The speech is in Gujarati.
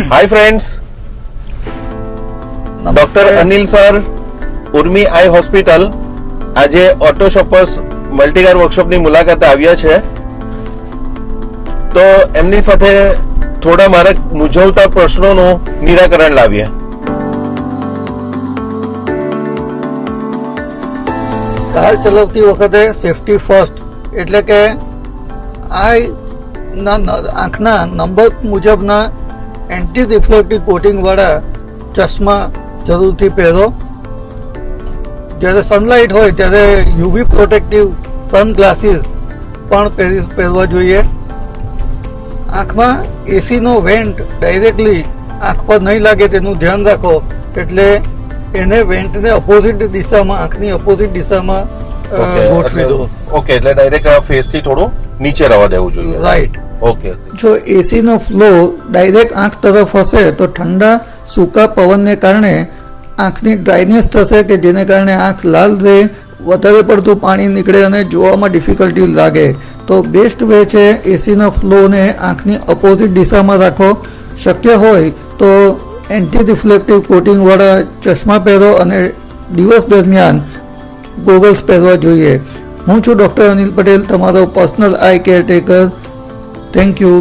હાય friends, doctor Anil sir, Urmi eye hospital આજે ઓટો શોપર્સ મલ્ટીકાર વર્કશોપની મુલાકાતે આવ્યા છે. તો એમની સાથે થોડા મારા મૂંઝવતા પ્રશ્નોનું નિરાકરણ લાવીએ. કાર ચલાવતી વખતે સેફટી ફર્સ્ટ એટલે કે આંખના નંબર મુજબના એન્ટી રિફ્લેક્ટિવ કોટિંગ વાળા ચશ્મા જરૂરથી પહેરો. જ્યારે સનલાઇટ હોય ત્યારે યુવી પ્રોટેક્ટિવ સન ગ્લાસીસ પણ પહેરવા જોઈએ. આંખમાં એસીનો વેન્ટ ડાયરેક્ટલી આંખ પર નહીં લાગે તેનું ધ્યાન રાખો. એટલે એને વેન્ટને ઓપોઝિટ દિશામાં, આંખની ઓપોઝિટ દિશામાં ગોઠવી દો. ઓકે, એટલે ડાયરેક્ટ ફેસ થી થોડું નીચે રહેવા દેવું જોઈએ. રાઈટ. ઓકે. જો એસીનો ફ્લો ડાયરેક્ટ આંખ તરફ હશે તો ઠંડા સૂકા પવનને કારણે આંખની ડ્રાયનેસ થશે, કે જેને કારણે આંખ લાલ રહે, વધારે પડતું પાણી નીકળે અને જોવામાં ડિફિકલ્ટી લાગે. તો બેસ્ટ વે છે એસીના ફ્લોને આંખની અપોઝિટ દિશામાં રાખો. શક્ય હોય તો એન્ટી રિફ્લેક્ટિવ કોટિંગવાળા ચશ્મા પહેરો અને દિવસ દરમિયાન ગોગલ્સ પહેરવા જોઈએ. હું છું ડૉક્ટર અનિલ પટેલ, તમારો personal I caretaker. Thank you.